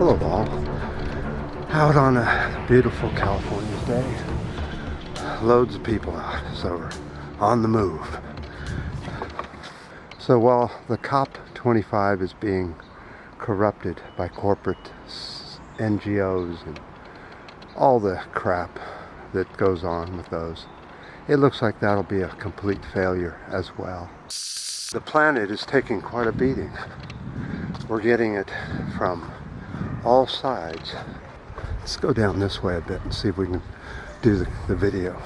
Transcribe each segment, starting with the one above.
Hello all. Out on a beautiful California day. Loads of people out, so we're on the move. So while the COP25 is being corrupted by corporate NGOs and all the crap that goes on with those, it looks like that'll be a complete failure as well. The planet is taking quite a beating. We're getting it from all sides. Let's go down this way a bit and see if we can do the video.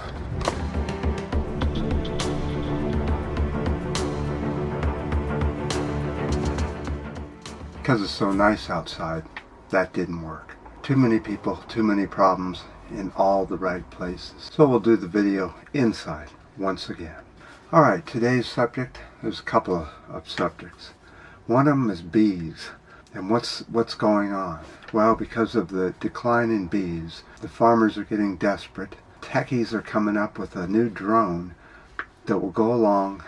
Because it's so nice outside, that didn't work. Too many people, too many problems in all the right places. So we'll do the video inside once again. Alright, today's subject, there's a couple of subjects. One of them is bees. And what's going on? Well, because of the decline in bees, the farmers are getting desperate. Techies are coming up with a new drone that will go along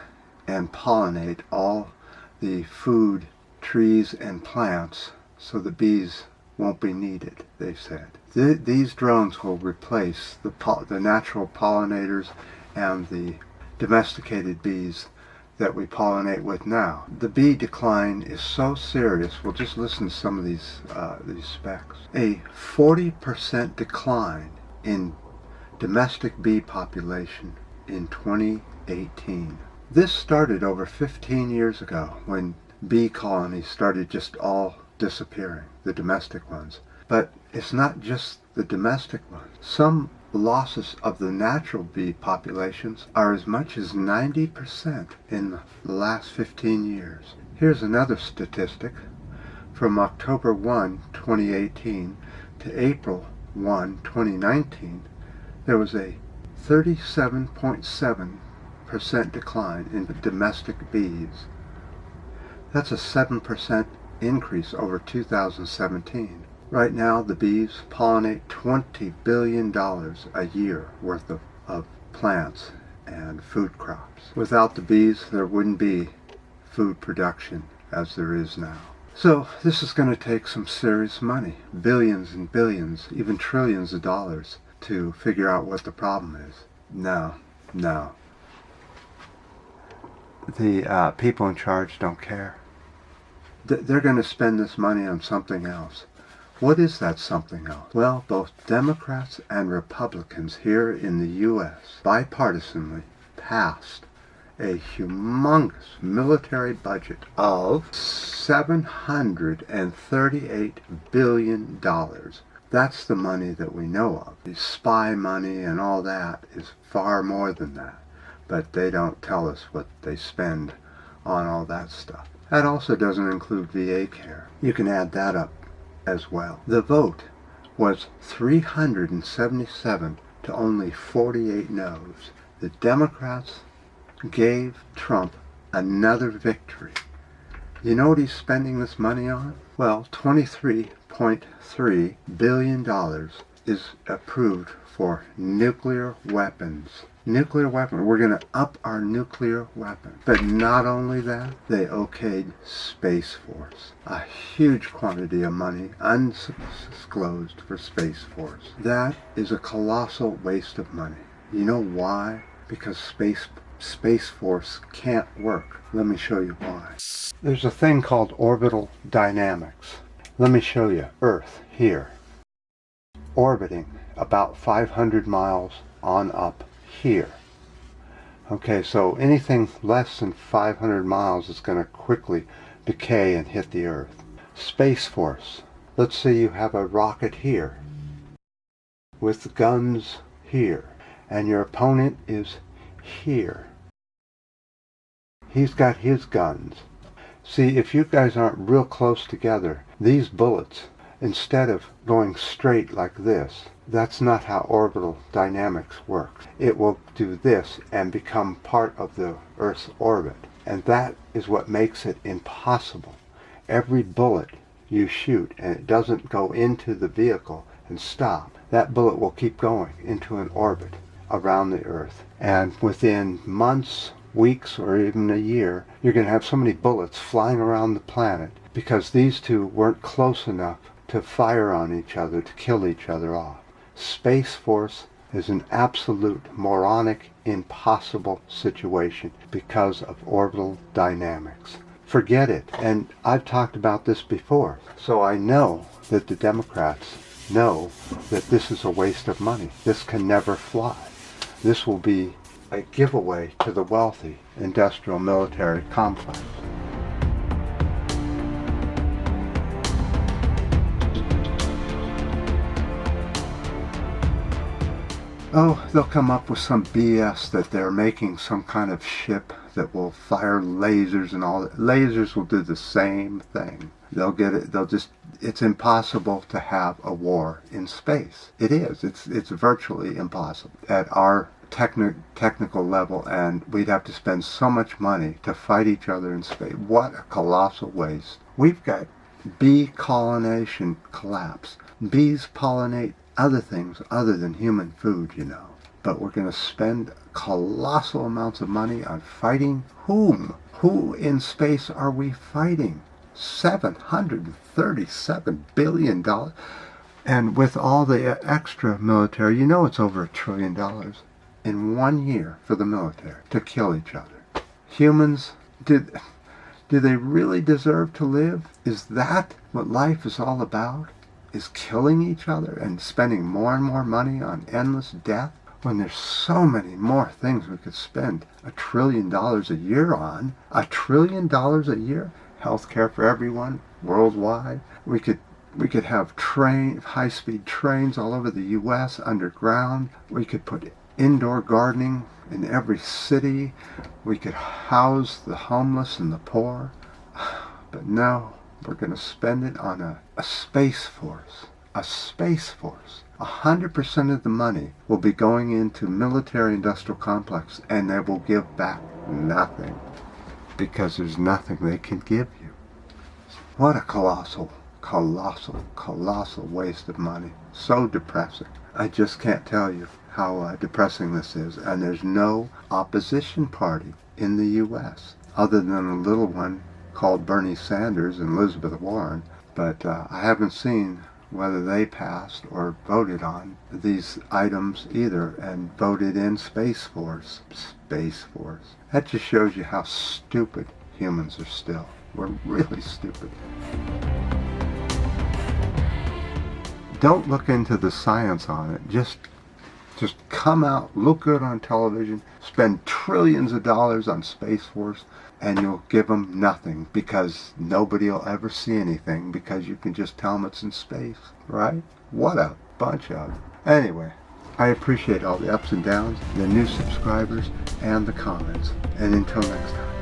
and pollinate all the food, trees, and plants so the bees won't be needed, they said. These drones will replace the natural pollinators and the domesticated bees that we pollinate with now. The bee decline is so serious. We'll just listen to some of these specs. A 40% decline in domestic bee population in 2018. This started over 15 years ago when bee colonies started just all disappearing, the domestic ones. But it's not just the domestic ones. Some losses of the natural bee populations are as much as 90% in the last 15 years. Here's another statistic. From October 1, 2018 to April 1, 2019, there was a 37.7% decline in the domestic bees. That's a 7% increase over 2017. Right now, the bees pollinate $20 billion a year worth of plants and food crops. Without the bees, there wouldn't be food production as there is now. So this is going to take some serious money, billions and billions, even trillions of dollars to figure out what the problem is. No. The people in charge don't care. They're going to spend this money on something else. What is that something else? Well, both Democrats and Republicans here in the U.S. bipartisanly passed a humongous military budget of $738 billion. That's the money that we know of. The spy money and all that is far more than that. But they don't tell us what they spend on all that stuff. That also doesn't include VA care. You can add that up as well. The vote was 377 to only 48 noes. The Democrats gave Trump another victory. You know what he's spending this money on? Well, $23.3 billion is approved for nuclear weapons. Nuclear weapon. We're going to up our nuclear weapon. But not only that, they okayed Space Force. A huge quantity of money, undisclosed, for Space Force. That is a colossal waste of money. You know why? Because Space Force can't work. Let me show you why. There's a thing called orbital dynamics. Let me show you. Earth, here, orbiting about 500 miles on up here. Okay, so anything less than 500 miles is going to quickly decay and hit the Earth. Space Force. Let's say you have a rocket here with guns here, and your opponent is here. He's got his guns. See, if you guys aren't real close together, these bullets, instead of going straight like this, that's not how orbital dynamics works. It will do this and become part of the Earth's orbit. And that is what makes it impossible. Every bullet you shoot and it doesn't go into the vehicle and stop, that bullet will keep going into an orbit around the Earth. And within months, weeks, or even a year, you're going to have so many bullets flying around the planet because these two weren't close enough to fire on each other, to kill each other off. Space Force is an absolute moronic, impossible situation because of orbital dynamics. Forget it. And I've talked about this before. So I know that the Democrats know that this is a waste of money. This can never fly. This will be a giveaway to the wealthy industrial military complex. Oh, they'll come up with some BS that they're making some kind of ship that will fire lasers and all that. Lasers will do the same thing. They'll get it. It's impossible to have a war in space. It is. It's virtually impossible at our technical level, and we'd have to spend so much money to fight each other in space. What a colossal waste. We've got bee pollination collapse. Bees pollinate other things other than human food, But we're going to spend colossal amounts of money on fighting whom? Who in space are we fighting? $737 billion. And with all the extra military, it's over $1 trillion in 1 year for the military to kill each other. Humans, do they really deserve to live? Is that what life is all about? Is killing each other and spending more and more money on endless death when there's so many more things we could spend $1 trillion a year on? $1 trillion a year? Healthcare for everyone worldwide. We could have high-speed trains all over the U.S. underground. We could put indoor gardening in every city. We could house the homeless and the poor. But no. We're going to spend it on a space force. A space force. 100% of the money will be going into military-industrial complex, and they will give back nothing because there's nothing they can give you. What a colossal waste of money. So depressing. I just can't tell you how depressing this is. And there's no opposition party in the U.S. other than a little one called Bernie Sanders and Elizabeth Warren, but I haven't seen whether they passed or voted on these items either and voted in Space Force. Space Force. That just shows you how stupid humans are still. We're really stupid. Don't look into the science on it. Just come out, look good on television, spend trillions of dollars on Space Force, and you'll give them nothing because nobody will ever see anything because you can just tell them it's in space, right? What a bunch of... Anyway, I appreciate all the ups and downs, the new subscribers, and the comments. And until next time.